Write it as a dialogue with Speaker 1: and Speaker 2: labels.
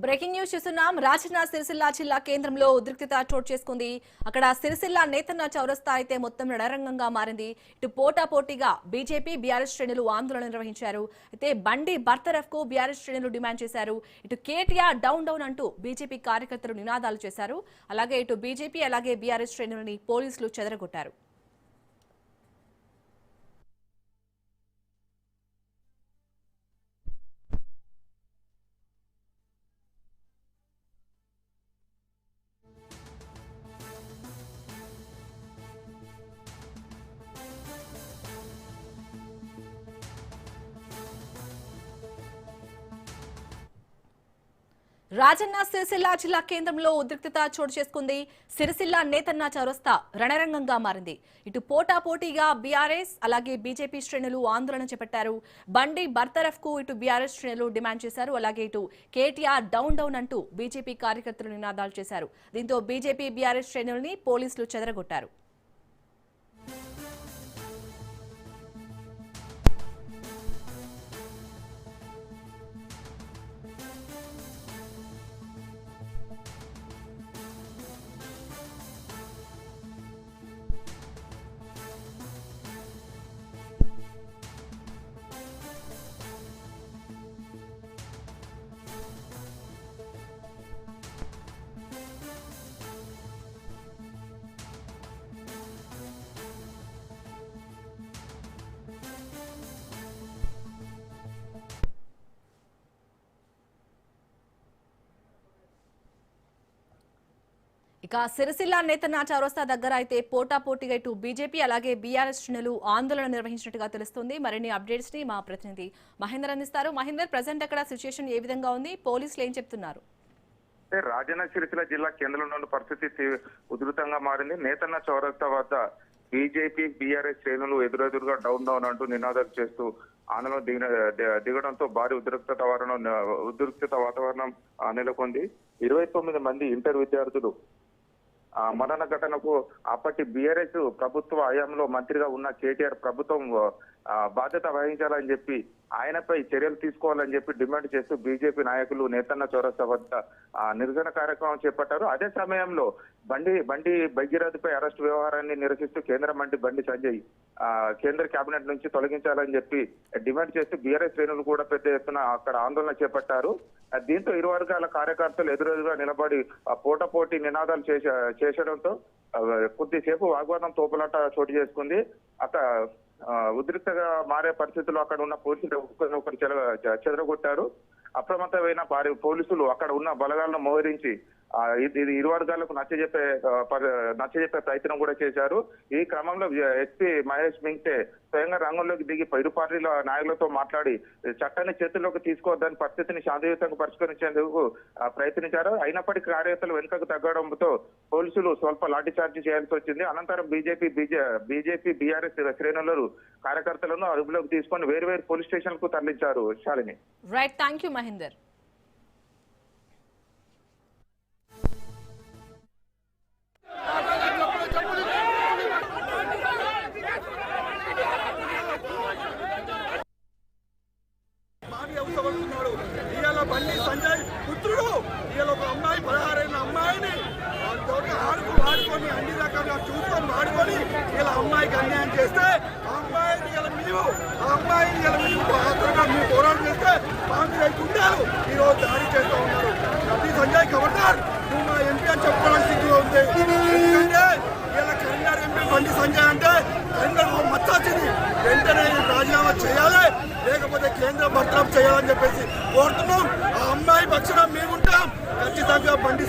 Speaker 1: Breaking news చూస్తున్నాం. రాజన్న సిరిసిల్ల జిల్లా కేంద్రంలో ఉద్రిక్తత చోటు చేసుకుంది. అక్కడ సిరిసిల్ల నేతన్న చౌరస్తా అయితే మొత్తం రణరంగంగా మారింది. ఇటు పోటాపోటీగా బీజేపీ బీఆర్ఎస్ శ్రేణులు ఆందోళన నిర్వహించారు. అయితే బండి బర్తరఫ్ కు బీఆర్ఎస్ శ్రేణులు డిమాండ్ చేశారు. ఇటు కేటీఆర్ డౌన్ డౌన్ అంటూ బీజేపీ కార్యకర్తలు నినాదాలు చేశారు. అలాగే ఇటు బీజేపీ అలాగే బీఆర్ఎస్ శ్రేణులని పోలీసులు చెదరగొట్టారు. రాజన్న సిరిసిల్ల జిల్లా కేంద్రంలో ఉద్రిక్తత చోటు చేసుకుంది. సిరిసిల్ల నేతన్న చౌరస్తా రణరంగంగా మారింది. ఇటు పోటాపోటీగా బీఆర్ఎస్ అలాగే బీజేపీ శ్రేణులు ఆందోళన చేపట్టారు. బండి బర్తరఫ్ కు ఇటు బీఆర్ఎస్ శ్రేణులు డిమాండ్ చేశారు. అలాగే ఇటు కేటీఆర్ డౌన్ డౌన్ అంటూ బీజేపీ కార్యకర్తలు నినాదాలు చేశారు. దీంతో బీజేపీ బీఆర్ఎస్ శ్రేణుల్ని పోలీసులు చెదరగొట్టారు. ఇక సిరిసిల్ల నేతన్న చౌరస్తా దగ్గర అయితే పోటాపోటీగా ఇటు బీజేపీ అలాగే బీఆర్ఎస్ శ్రేణులు ఆందోళన నిర్వహించినట్టుగా తెలుస్తుంది. మరిన్ని అప్డేట్స్ ని మా ప్రతినిధి మహేందర్ అందిస్తారు. మహేందర్, ప్రజెంట్ అక్కడ సిచ్యుయేషన్ ఏ విధంగా ఉంది? పోలీసులు ఏం చెప్తున్నారు?
Speaker 2: రాజన్న సిరిసిల్ల జిల్లా కేంద్రంలోని పరిస్థితి ఉధృతంగా మారింది. నేతన్న చౌరస్తా వద్ద బీజేపీ బీఆర్ఎస్ శ్రేణులు ఎదురెదురుగా డౌన్ డౌన్ అంటూ నినాదాలు చేస్తూ ఆందోళన దిగడంతో భారీ ఉద్రిక్తత వాతావరణం నెలకొంది. 29 మంది ఇంటర్ విద్యార్థులు మరణ ఘటనకు అప్పటి బీఆర్ఎస్ ప్రభుత్వ హయాంలో మంత్రిగా ఉన్న కేటీఆర్ ప్రభుత్వం బాధ్యత వహించాలని చెప్పి ఆయనపై చర్యలు తీసుకోవాలని చెప్పి డిమాండ్ చేస్తూ బీజేపీ నాయకులు నేతన్న చౌరస్తా వద్ద నిరసన కార్యక్రమం చేపట్టారు. అదే సమయంలో బండి భగీరథపై అరెస్టు వ్యవహారాన్ని నిరసిస్తూ కేంద్ర మంత్రి బండి సంజయ్ కేంద్ర కేబినెట్ నుంచి తొలగించాలని చెప్పి డిమాండ్ చేస్తూ బీఆర్ఎస్ శ్రేణులు కూడా పెద్ద ఎత్తున అక్కడ ఆందోళన చేపట్టారు. దీంతో ఇరు వర్గాల కార్యకర్తలు ఎదురెదురుగా నిలబడి పోటాపోటీ నినాదాలు చేసడంతో కొద్దిసేపు వాగ్వాదం తోపులాట చోటు చేసుకుంది. అక్కడ ఉద్రిక్తగా మారే పరిస్థితుల్లో అక్కడ ఉన్న పోలీసులు ఒకరు చెదరగొట్టారు. అప్రమత్తమైన పోలీసులు అక్కడ ఉన్న బలగాలను మోహరించి ఇది ఇరు వర్గాలకు నచ్చజెప్పే ప్రయత్నం కూడా చేశారు. ఈ క్రమంలో ఎస్పీ మహేష్ మింగ్టే స్వయంగా రంగంలోకి దిగి ఇరు పార్టీల నాయకులతో మాట్లాడి చట్టాన్ని చేతుల్లోకి తీసుకోవద్దని పరిస్థితిని శాంతియుతంగా పరిష్కరించేందుకు ప్రయత్నించారు. అయినప్పటికీ కార్యకర్తలు వెనుకకు తగ్గడంతో పోలీసులు స్వల్ప లాఠీ చార్జీ చేయాల్సి వచ్చింది. అనంతరం బీజేపీ బీఆర్ఎస్ శ్రేణులు కార్యకర్తలను అదుపులోకి తీసుకొని వేరు పోలీస్ స్టేషన్లకు తరలించారు. Shalini.
Speaker 1: Right, thank you Mahender.
Speaker 3: Bandi Sanjay పుత్రుడు ఇలా ఒక అమ్మాయి 16 ఏళ్ళ అమ్మాయిని వాడుకొని అన్ని రకాలుగా చూసుకొని వాడుకొని ఇలా అమ్మాయికి అన్యాయం చేస్తే ఆ అమ్మాయిని ఇలా మేము పోరాటం చేస్తే కాంగ్రెస్ గుండాలు ఈరోజు దాడి చేస్తూ ఉన్నారు. బండి సంజయ్ ఖబర్దార్, నువ్వు మా ఎంపీ అని చెప్పుకోవడానికి సిగ్గుగా ఉంది. ఎందుకంటే ఇలా కరీంనగర్ ఎంపీ బండి సంజయ్ అంటే కరీంనగర్ మచ్చ వచ్చింది. వెంటనే రాజీనామా చేయాలి, లేకపోతే కేంద్ర బర్తరఫ్ చేయాలని చెప్పేసి కోరుతున్నాం. ఆ అమ్మాయి పక్షాన మేముంటాం. ఖచ్చితంగా బండి